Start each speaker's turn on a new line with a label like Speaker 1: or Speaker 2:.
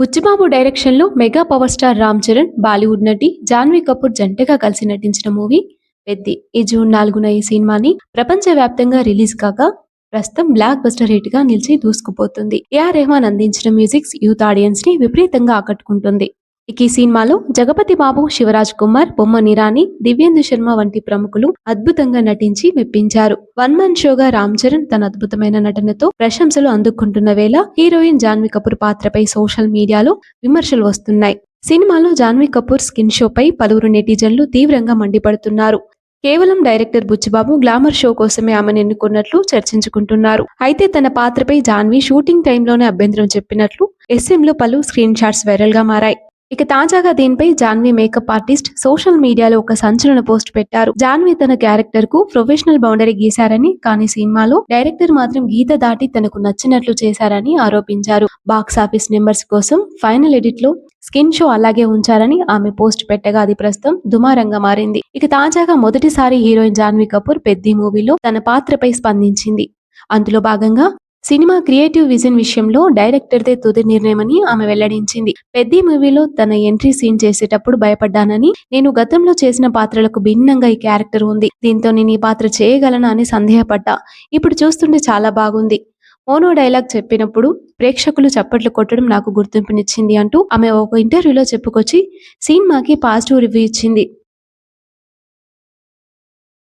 Speaker 1: బుచ్చిబాబు డైరెక్షన్లో mega power star Ram Charan, Bollywood నటి జాన్వీ కపూర్ జంటగా కలిసి నటించిన మూవీ పెద్ది. ఈ జూన్ 4న ఈ సినిమాని ప్రపంచవ్యాప్తంగా రిలీజ్ కాగా ప్రస్తుతం బ్లాక్ బస్టర్ హిట్ గా నిలిచి దూసుకుపోతుంది. ఏఆర్ రెహమాన్ అందించిన మ్యూజిక్స్ యూత్ ఆడియన్స్ ని విపరీతంగా ఆకట్టుకుంటుంది. ఇక ఈ సినిమాలో జగపతి బాబు, శివరాజ్ కుమార్, బొమ్మని రాణి, దివ్యేందు శర్మ వంటి ప్రముఖులు అద్భుతంగా నటించి మెప్పించారు. వన్ మన్ షోగా రామ్ చరణ్ తన అద్భుతమైన నటనతో ప్రశంసలు అందుకుంటున్న వేళ హీరోయిన్ జాన్వీ కపూర్ పాత్రపై సోషల్ మీడియాలో విమర్శలు వస్తున్నాయి. సినిమాలో జాన్వీ కపూర్ స్కిన్ షోపై పలువురు నెటిజన్లు తీవ్రంగా మండిపడుతున్నారు. కేవలం డైరెక్టర్ బుచ్చిబాబు గ్లామర్ షో కోసమే ఆమెను ఎన్నుకున్నట్లు చర్చించుకుంటున్నారు. అయితే తన పాత్రపై జాన్వీ షూటింగ్ టైంలోనే అభ్యంతరం చెప్పినట్లు ఎస్ఎంలో పలు స్క్రీన్ షాట్స్ వైరల్ గా మారాయి. ఇక తాజాగా దీనిపై జాన్వీ మేకప్ ఆర్టిస్ట్ సోషల్ మీడియాలో ఒక సంచలన పోస్ట్ పెట్టారు. జాన్వీ తన క్యారెక్టర్ కు ప్రొఫెషనల్ బౌండరీ గీశారని, కానీ సినిమాలో డైరెక్టర్ మాత్రం గీత దాటి తనకు నచ్చినట్లు చేశారని ఆరోపించారు. బాక్సాఫీస్ నెంబర్స్ కోసం ఫైనల్ ఎడిట్ లో స్కిన్ షో అలాగే ఉంచారని ఆమె పోస్ట్ పెట్టగా అది ప్రస్తుతం దుమారంగా మారింది. ఇక తాజాగా మొదటిసారి హీరోయిన్ జాన్వీ కపూర్ పెద్ది మూవీలో తన పాత్రపై స్పందించింది. అందులో భాగంగా సినిమా క్రియేటివ్ విజన్ విషయంలో డైరెక్టర్దే తుది నిర్ణయమని ఆమె వెల్లడించింది. పెద్ది మూవీలో తన ఎంట్రీ సీన్ చేసేటప్పుడు భయపడ్డానని, నేను గతంలో చేసిన పాత్రలకు భిన్నంగా ఈ క్యారెక్టర్ ఉంది, దీంతో నేను ఈ పాత్ర చేయగలనా అని సందేహపడ్డా. ఇప్పుడు చూస్తుంటే చాలా బాగుంది. మోనో డైలాగ్ చెప్పినప్పుడు ప్రేక్షకులు చప్పట్లు కొట్టడం నాకు గుర్తింపునిచ్చింది అంటూ ఆమె ఒక ఇంటర్వ్యూలో చెప్పుకొచ్చి సినిమాకి పాజిటివ్ రివ్యూ ఇచ్చింది.